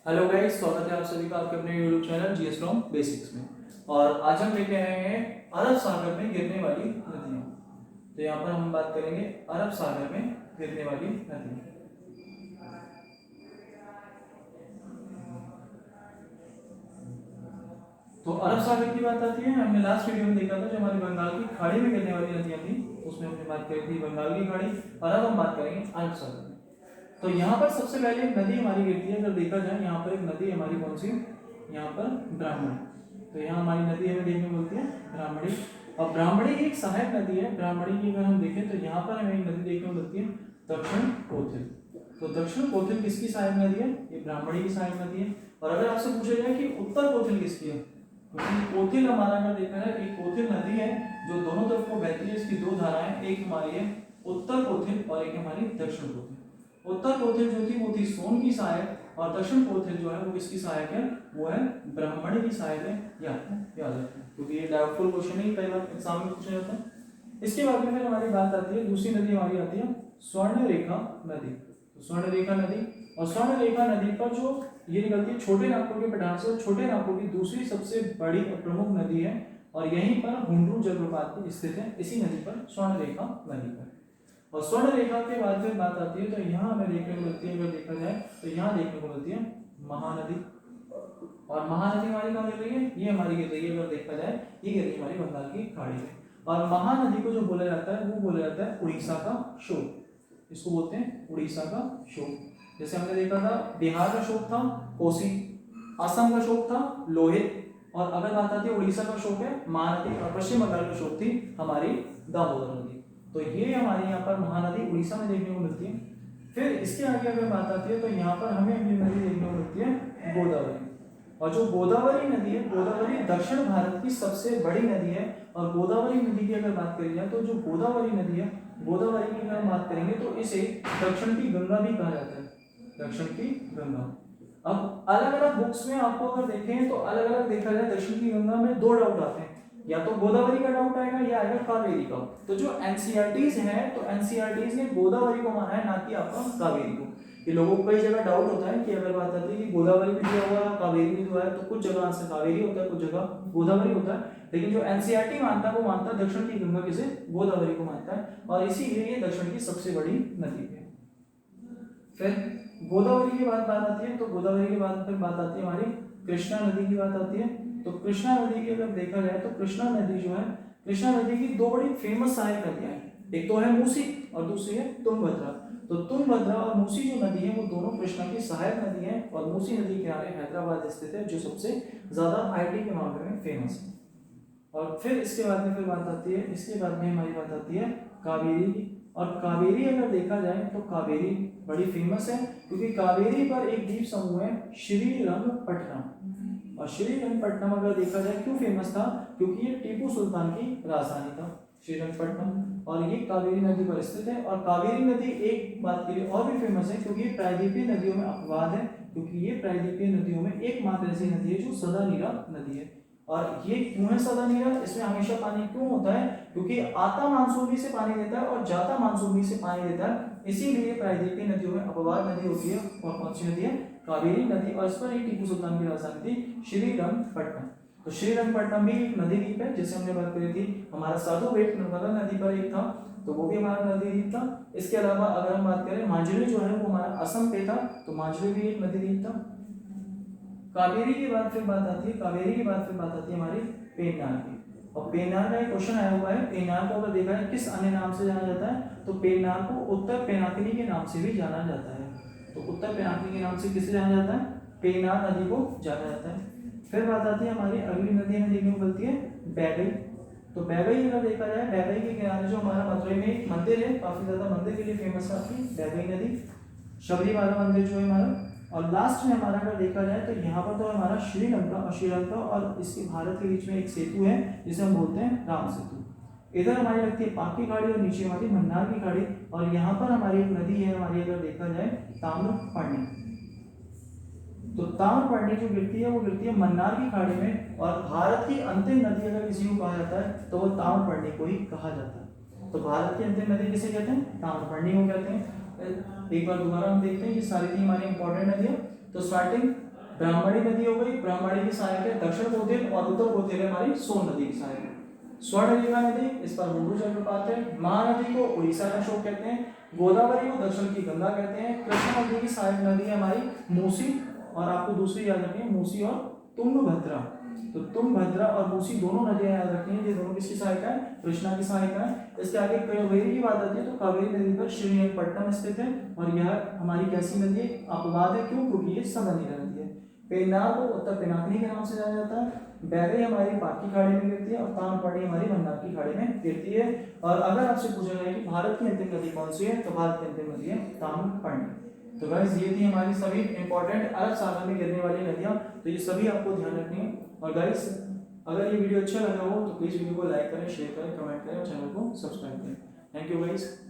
Hello guys, स्वागत है आप सभी का आपके अपने YouTube channel GS from basics में। और आज हम लेके आए हैं अरब सागर में गिरने वाली नदियाँ। तो यहाँ पर हम बात करेंगे अरब सागर में गिरने वाली नदियाँ। तो अरब सागर की बात आती है, हमने लास्ट वीडियो में देखा था जो हमारी बंगाल की खाड़ी में गिरने वाली नदियाँ थी, उसमें हमने बात करी थी बंगाल की खाड़ी। और अब हम बात करेंगे अरब सागर में। तो यहाँ पर सबसे पहले एक नदी हमारी गिरती है। अगर देखा जाए यहाँ पर एक नदी हमारी कौन सी, यहाँ पर ब्राह्मणी। तो यहाँ हमारी नदी हमें देखने को मिलती है ब्राह्मणी। और ब्राह्मणी एक सहायक नदी है। ब्राह्मणी की अगर हम देखें तो यहाँ पर हमें एक नदी देखने को मिलती है दक्षिण कोथिल। तो दक्षिण कोथिल किसकी सहायक नदी है? ये ब्राह्मणी की सहायक नदी है। और अगर आपसे पूछा जाए कि उत्तर कोथिल किसकी है, क्योंकि कोथिल हमारा अगर देखा है एक कोथिल नदी है जो दोनों तरफ को बहती है। इसकी दो धाराएं, एक हमारी है उत्तर कोथिल और एक हमारी दक्षिण कोथिल। उत्तर कोथिल जो थी वो थी सोन की सहायक, और दक्षिण कोथिल जो है वो किसकी सहायक है? वो है ब्राह्मणी की सहायक है। याद रखें क्योंकि ये डाउटफुल क्वेश्चन ही कई बार एग्जाम में पूछा जाता है। इसके बाद में फिर हमारी बात आती है, दूसरी नदी हमारी आती है स्वर्ण रेखा नदी। तो स्वर्ण रेखा नदी, और स्वर्ण रेखा नदी पर जो ये निकलती है छोटे नागपुर के पठार से, छोटे नागपुर की दूसरी सबसे बड़ी और प्रमुख नदी है। और यहीं पर हुंडरू जलप्रपात स्थित है, इसी नदी पर, स्वर्ण रेखा नदी पर। और स्वर्ण रेखा के बाद फिर बात आती है तो यहाँ हमें देखने को मिलती है, अगर देखा जाए तो यहाँ देखने को मिलती है महानदी। और महानदी हमारी कहाँ गिर रही है? ये हमारी गिर रही है, अगर देखा जाए ये गिर रही है हमारी बंगाल की खाड़ी में। और महानदी को जो बोला जाता है वो बोला जाता है उड़ीसा का शोक। इसको बोलते हैं उड़ीसा का शोक। जैसे हमने देखा था बिहार का शोक था कोसी, असम का शोक था लोहित, और अगर बात आती है उड़ीसा का शोक है महानदी, और पश्चिम बंगाल का शोक थी हमारी दामोदर नदी। तो ये हमारे यहाँ पर महानदी उड़ीसा में देखने को मिलती है। फिर इसके आगे अगर बात आती है तो यहाँ पर हमें अगली नदी देखने को मिलती है गोदावरी। और जो गोदावरी नदी है, गोदावरी दक्षिण भारत की सबसे बड़ी नदी है। और गोदावरी नदी की अगर बात करी जाए तो जो गोदावरी नदी है, गोदावरी की अगर बात करेंगे तो इसे दक्षिण की गंगा भी कहा जाता है, दक्षिण की गंगा। अब अलग अलग बुक्स में आपको अगर देखें तो अलग अलग देखा जाए, दक्षिण की गंगा में दो डाउट आते हैं, या तो गोदावरी का डाउट आएगा या आएगा कावेरी का। तो जो एनसीईआरटीज हैं तो एनसीईआरटीज ने गोदावरी को माना है, ना कि आपका कावेरी को। कि लोगों को कई जगह डाउट होता है कि अगर बात आती है कि गोदावरी भी दिया हुआ है कावेरी भी दिया है, तो कुछ जगह आंसर कावेरी होता है, कुछ जगह गोदावरी होता है। लेकिन जो एनसीईआरटी मानता है वो मानता है दक्षिण की गंगा किसे? गोदावरी को मानता है, और इसीलिए ये दक्षिण की सबसे बड़ी नदी है। फिर गोदावरी की बात आती है तो गोदावरी के बाद फिर बात आती है हमारी कृष्णा नदी की बात आती है। तो कृष्णा नदी की अगर देखा जाए तो कृष्णा नदी जो है, कृष्णा नदी की दो बड़ी फेमस सहायक नदियां हैं, एक तो है मूसी और दूसरी है तुंगभद्रा। तो तुंगभद्रा और मूसी जो नदी है वो दोनों कृष्णा की सहायक नदी है। और मूसी नदी के किनारे हैदराबाद स्थित है, जो सबसे ज्यादा आईटी के मामले में फेमस है। और फिर इसके बाद में फिर बात आती है, इसके बाद में हमारी बात आती है कावेरी की। और कावेरी अगर देखा जाए तो कावेरी बड़ी फेमस है, क्योंकि कावेरी पर एक द्वीप समूह है श्रीरंगपट्टनम। और श्रीरंगपट्टनम अगर देखा जाए क्यों फेमस था? क्योंकि ये टीपू सुल्तान की राजधानी था श्रीरंगपट्टनम, और ये कावेरी नदी पर स्थित है। और कावेरी नदी एक बात के लिए और भी फेमस है क्योंकि ये प्रायद्वीपीय नदियों में अपवाद है, क्योंकि ये प्रायद्वीपीय नदियों में एकमात्र ऐसी नदी है जो सदा नीरा नदी है। और ये क्यों है सदा नीरा? इसमें हमेशा पानी क्यों होता है? क्योंकि आता मानसून भी से पानी देता है और जाता मानसून भी से पानी देता है, इसीलिए प्रायद्वीपीय नदियों में अपवाद नदी होती है। और कौन सी नदी है? कावेरी नदी। और इस पर ही टीपू सुल्तान की राजधानी थी श्रीरंगपट्टनम। तो श्रीरंगपट्टनम भी एक नदी द्वीप है, जैसे हमने बात करी थी हमारा साधु बेट नर्मदा नदी पर एक था, तो वो भी हमारा नदी द्वीप था। इसके अलावा अगर हम बात करें मांझली जो है वो हमारा असम पे था, तो मांझली भी एक नदी द्वीप था। कावेरी की बात फिर बात आती है, कावेरी की बात फिर बात आती है हमारी पेन्नार की। और पेन्नार का एक क्वेश्चन आया हुआ है, पेन्नार को अगर देखा जाए किस अन्य नाम से जाना जाता है, तो पेन्नार को उत्तर पेनाकिनी के नाम से भी जाना जाता है। तो उत्तर पेनाकिनी के नाम से किसे जाना जाता है? पेन्नार नदी को जाना जाता है। फिर बात आती है हमारी अगली नदी हमें देखने को मिलती है बैगई। तो बैगई अगर देखा जाए, बैगई के किनारे जो हमारा मथुरा में एक मंदिर है, काफी ज्यादा मंदिर के लिए फेमस है आपकी बैगई नदी, शबरीमाला मंदिर जो है हमारा। और लास्ट में हमारा अगर देखा जाए तो यहाँ पर तो हमारा श्रीलंका, और श्रीलंका और इसके भारत के बीच में एक सेतु है जिसे हम बोलते हैं राम सेतु। इधर हमारी लगती है पाक की खाड़ी और नीचे हमारी मन्नार की खाड़ी। और यहाँ पर हमारी एक नदी है हमारी, अगर देखा जाए ताम्रपर्णी। तो ताम्रपर्णी जो गिरती है वो गिरती है मन्नार की खाड़ी में। और भारत की अंतिम नदी अगर किसी को कहा जाता है तो वो ताम्रपर्णी को ही कहा जाता है। तो भारत की अंतिम नदी किसे कहते हैं? ताम्रपर्णी को कहते हैं। एक बार दोबारा हम देखते हैं, ये सारी थी हमारी इंपॉर्टेंट नदियाँ। तो स्टार्टिंग ब्राह्मणी नदी हो गई, ब्राह्मणी की सहायक है दक्षिण गोथेल, और उत्तर गोथेल है हमारी सोन नदी की सहायक है। स्वर्णरेखा नदी, इस पर मुंडू जलप्रपात है। महानदी को उड़ीसा का शोक कहते हैं, गोदावरी को दक्षिण की गंगा कहते हैं। कृष्णा नदी की सहायक नदी है हमारी मूसी, और आपको दूसरी याद रखनी है मूसी और तुंगभद्रा। तो तुंगभद्रा और मूसी दोनों नदियां याद रखनी है, ये दोनों किसकी सहायता है? कृष्णा की सहायता है। इसके आगे कावेरी की बात आती है, तो कावेरी नदी पर श्रीरंगपट्टनम स्थित है, और यह हमारी कैसी नदी है? अपवाद है, क्यों? क्योंकि ये सघन नदी है। पेन्नार को उत्तर पिनाकिनी के नाम से जाना जाता है। बैगई हमारी पाटकी खाड़ी में गिरती है, और तामपड़ी हमारी मंदार की खाड़ी में गिरती है। और अगर आपसे पूछा जाए कि भारत की अंतिम नदी कौन सी है, तो भारत की अंतिम नदी है तामपड़ी। तो गाइस ये थी हमारी सभी इंपॉर्टेंट अरब सागर में गिरने वाली नदियां, तो ये सभी आपको ध्यान रखनी है। और गाइस अगर ये वीडियो अच्छा लगा हो तो प्लीज वीडियो को लाइक करें, शेयर करें, कमेंट करें और चैनल को सब्सक्राइब करें। Thank you guys.